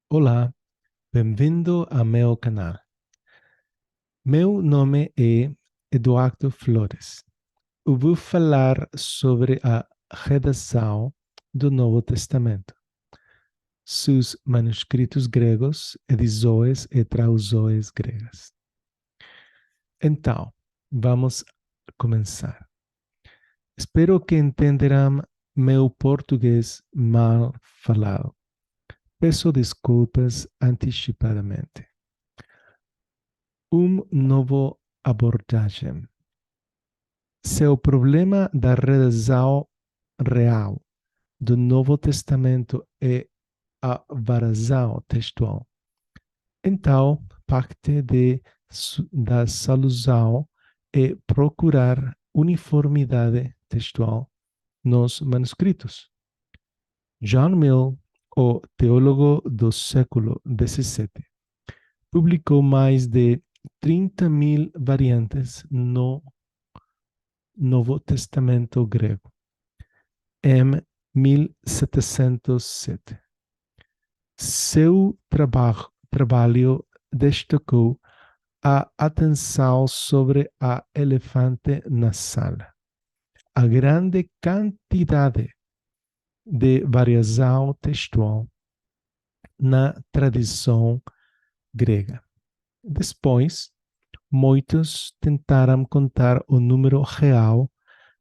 Olá, bem-vindo ao meu canal. Meu nome é Eduardo Flores. Eu vou falar sobre a redação do Novo Testamento, seus manuscritos gregos, edições e traduções gregas. Então, vamos começar. Espero que entenderão meu português mal falado. Peço desculpas antecipadamente. Novo abordagem. Se o problema da redação real do Novo Testamento é a variação textual, então parte da solução é procurar uniformidade textual nos manuscritos. John Mill, o teólogo do século XVII, publicou mais de 30.000 variantes no Novo Testamento grego, em 1707. Seu trabalho destacou a atenção sobre a elefante na sala, a grande quantidade de variação textual na tradição grega. Depois, muitos tentaram contar o número real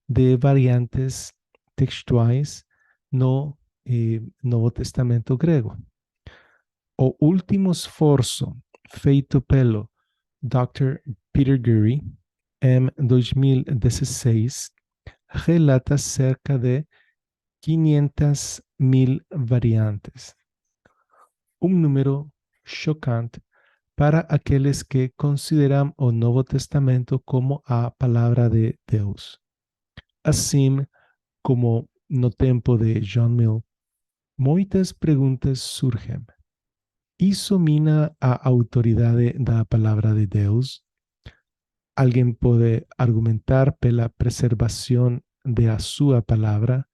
de variantes textuais no Novo Testamento grego. O último esforço feito pelo Dr. Peter Gurry em 2016 relata cerca de 500.000 variantes, número chocante para aqueles que consideram o Novo Testamento como a palavra de Deus. Assim como no tempo de John Mill, muitas perguntas surgem. Isso mina a autoridade da palavra de Deus? Alguém pode argumentar pela preservação de sua palavra,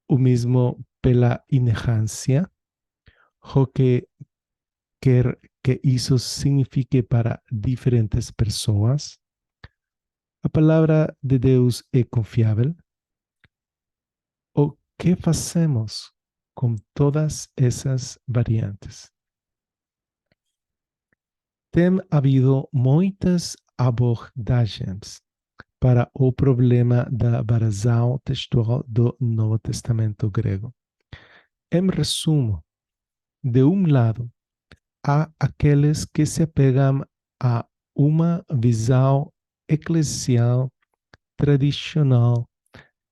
ou mesmo pela inerrância, o que quer que isso signifique para diferentes pessoas? A palavra de Deus é confiável? O que fazemos com todas essas variantes? Tem havido muitas abordagens para o problema da variação textual do Novo Testamento grego. Em resumo, de um lado, há aqueles que se apegam a uma visão eclesial tradicional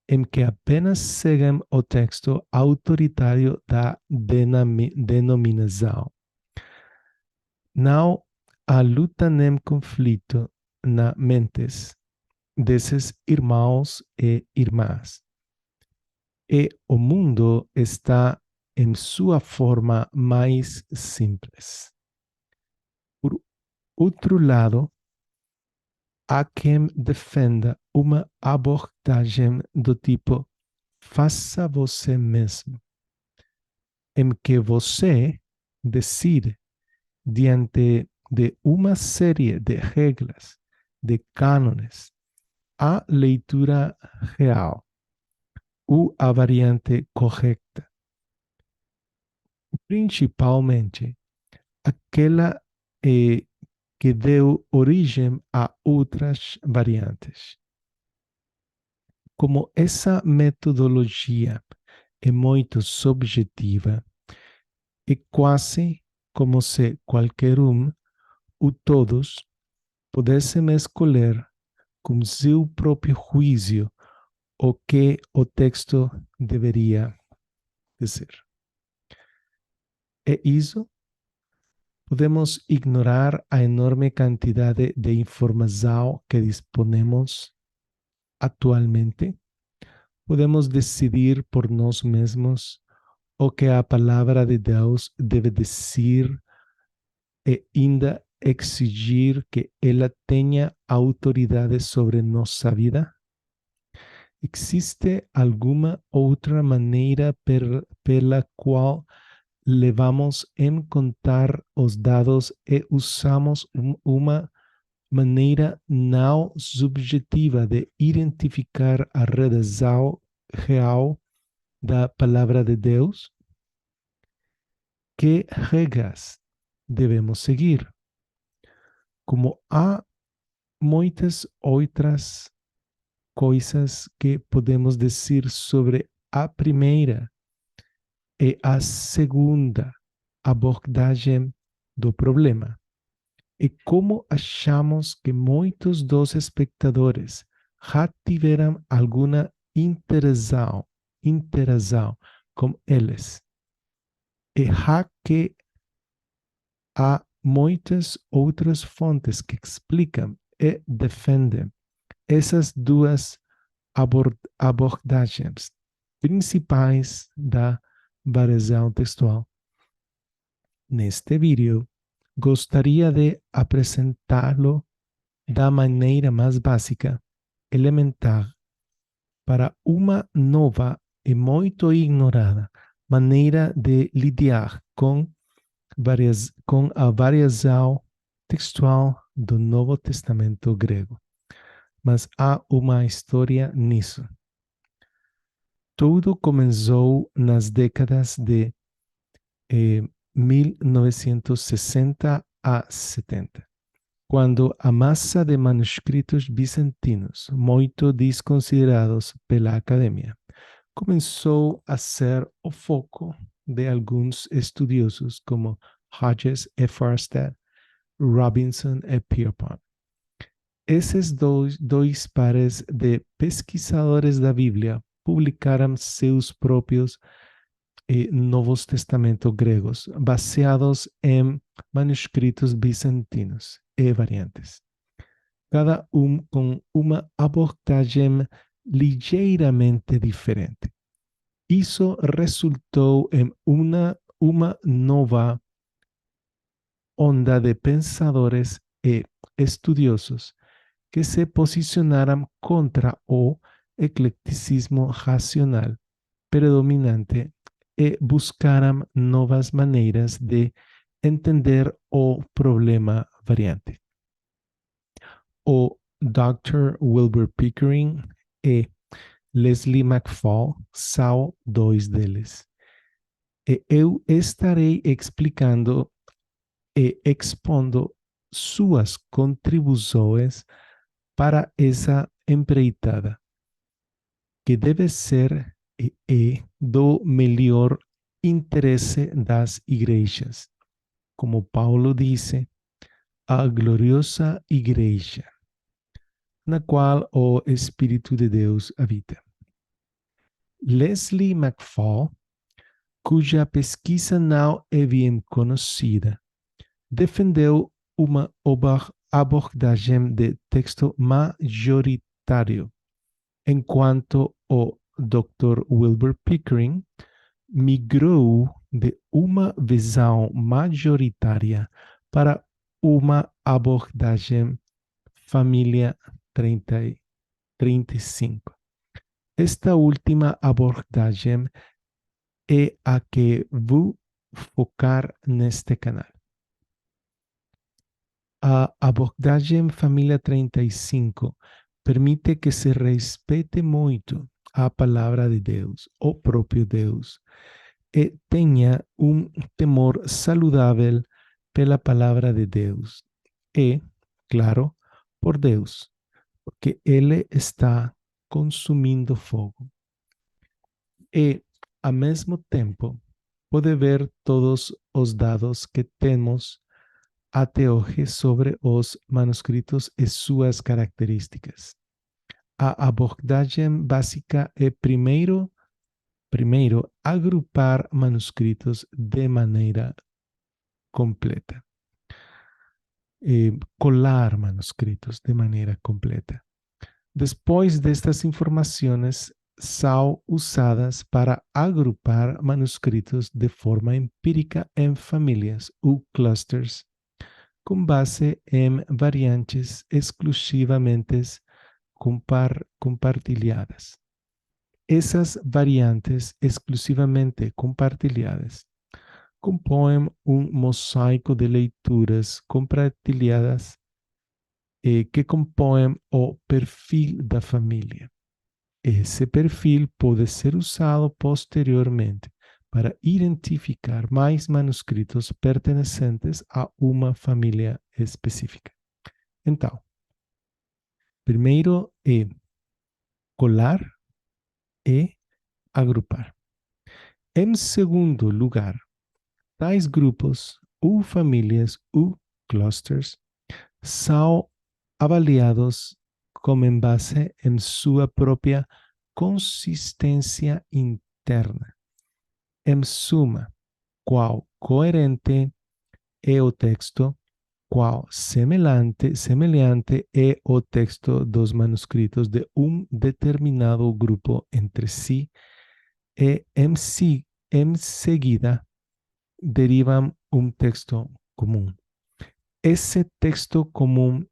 em que apenas seguem o texto autoritário da denominação. Não há luta nem conflito na mentes desses irmãos e irmãs. E o mundo está em sua forma mais simples. Por outro lado, há quem defenda uma abordagem do tipo faça você mesmo, em que você decide, diante de uma série de regras, de cânones, a leitura real ou a variante correta, principalmente aquela que deu origem a outras variantes. Como essa metodologia é muito subjetiva, é quase como se qualquer ou todos pudessem escolher com seu próprio juízo o que o texto deveria dizer. É isso? Podemos ignorar a enorme quantidade de informação que disponemos atualmente? Podemos decidir por nós mesmos o que a palavra de Deus deve dizer e ainda exigir que ela tenha autoridade sobre nossa vida? Existe alguma outra maneira pela qual levamos em contar os dados e usamos uma maneira não subjetiva de identificar a redação real da palavra de Deus? Que regras devemos seguir? Como há muitas outras coisas que podemos dizer sobre a primeira e a segunda abordagem do problema. E como achamos que muitos dos espectadores já tiveram alguma interação com eles. E já que há muitas outras fontes que explicam e defendem essas duas abordagens principais da variação textual. Neste vídeo, gostaria de apresentá-lo da maneira mais básica, elementar, para uma nova e muito ignorada maneira de lidar com a variação textual do Novo Testamento grego. Mas há uma história nisso. Tudo começou nas décadas de 1960 a 70, quando a massa de manuscritos bizantinos, muito desconsiderados pela academia, começou a ser o foco de alguns estudiosos como Hodges e Forster, Robinson e Pierpont. Esses dois pares de pesquisadores da Bíblia publicaram seus próprios Novos Testamentos gregos, baseados em manuscritos bizantinos e variantes, cada com uma abordagem ligeiramente diferente. Isso resultou em uma nova onda de pensadores e estudiosos que se posicionaram contra o eclecticismo racional predominante e buscaram novas maneiras de entender o problema variante. O Dr. Wilbur Pickering e Leslie McFall são dois deles. E eu estarei explicando e expondo suas contribuições para essa empreitada, que deve ser do melhor interesse das igrejas. Como Paulo disse, a gloriosa igreja, na qual o Espírito de Deus habita. Leslie McFall, cuja pesquisa não é bem conhecida, defendeu uma abordagem de texto majoritário, enquanto o Dr. Wilbur Pickering migrou de uma visão majoritária para uma abordagem família 35. Esta última abordagem é a que vou focar neste canal. A abordagem família 35 permite que se respeite muito a palavra de Deus, o próprio Deus, e tenha um temor saudável pela palavra de Deus e, claro, por Deus, porque Ele está consumindo fogo. E, ao mesmo tempo, pode ver todos os dados que temos até hoje sobre os manuscritos e suas características. A abordagem básica é primeiro agrupar manuscritos de maneira completa. Colar manuscritos de maneira completa. Depois destas informações são usadas para agrupar manuscritos de forma empírica em famílias ou clusters, com base em variantes exclusivamente compartilhadas. Essas variantes exclusivamente compartilhadas compõem um mosaico de leituras compartilhadas que compõem o perfil da família. Esse perfil pode ser usado posteriormente para identificar mais manuscritos pertencentes a uma família específica. Então, primeiro é colar e agrupar. Em segundo lugar, tais grupos ou famílias ou clusters são avaliados como em base em sua própria consistência interna. Em suma, qual coerente é o texto, qual semelhante é o texto dos manuscritos de um determinado grupo entre si, e em seguida derivam um texto comum. Esse texto comum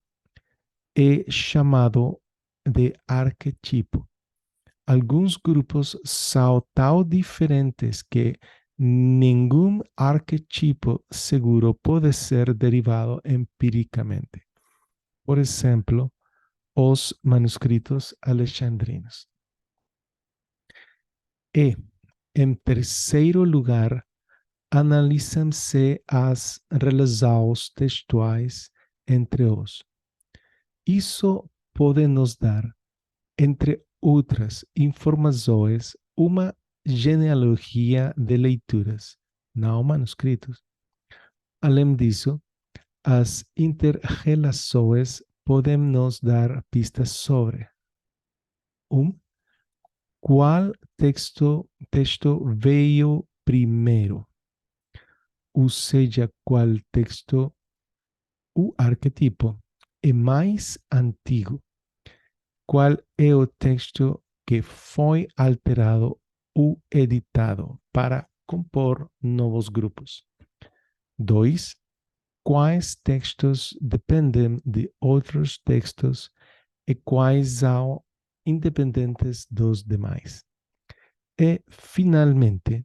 é chamado de arquetipo. Alguns grupos são tão diferentes que nenhum arquetipo seguro pode ser derivado empiricamente. Por exemplo, os manuscritos alexandrinos. E, em terceiro lugar, analisam-se as relações textuais entre os. Isso pode nos dar, entre outras informações, uma genealogia de leituras, não manuscritos. Além disso, as interrelações podem nos dar pistas sobre qual texto veio primeiro, ou seja, qual texto, o arquetipo, é mais antigo. Qual é o texto que foi alterado ou editado para compor novos grupos? 2. Quais textos dependem de outros textos e quais são independentes dos demais? E, finalmente,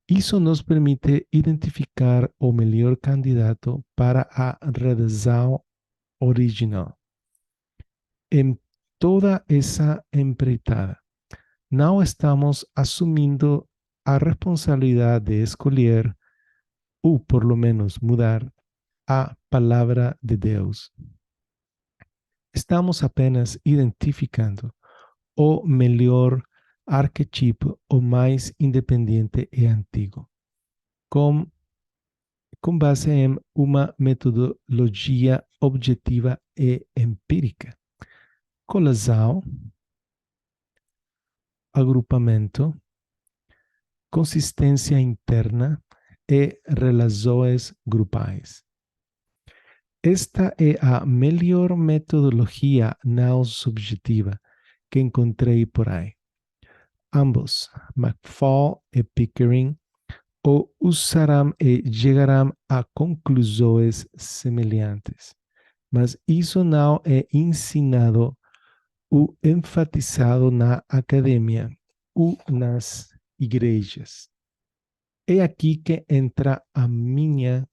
isso nos permite identificar o melhor candidato para a redação original. Em toda essa empreitada, não estamos assumindo a responsabilidade de escolher, ou por lo menos mudar, a palavra de Deus. Estamos apenas identificando o melhor arquetipo, o mais independente e antigo, com base em uma metodologia objetiva e empírica. Colasão, agrupamento, consistência interna e relações grupais. Esta é a melhor metodologia não subjetiva que encontrei por aí. Ambos, McFall e Pickering, o usarão e chegarão a conclusões semelhantes. Mas isso não é ensinado ou enfatizado na academia ou nas igrejas. É aqui que entra a minha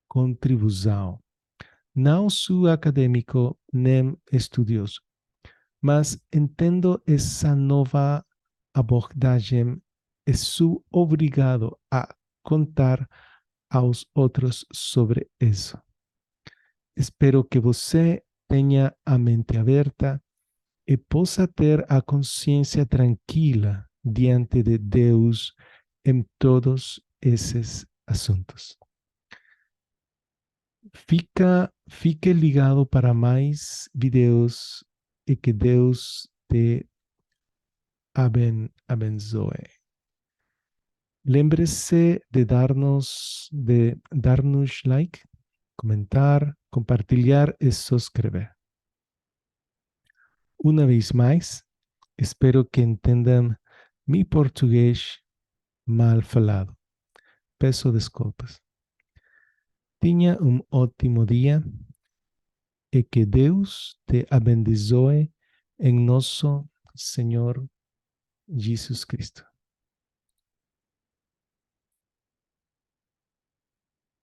contribuição. Não sou acadêmico nem estudioso, mas entendo essa nova abordagem e sou obrigado a contar aos outros sobre isso. Espero que você tenha a mente aberta e possa ter a consciência tranquila diante de Deus em todos esses assuntos. Fique ligado para mais vídeos e que Deus te abençoe. Lembre-se de darnos like, comentar, compartilhar e subscrever. Uma vez mais, espero que entendam mi português mal falado. Peço desculpas. Tenha um ótimo dia e que Deus te abençoe em nosso Senhor Jesus Cristo.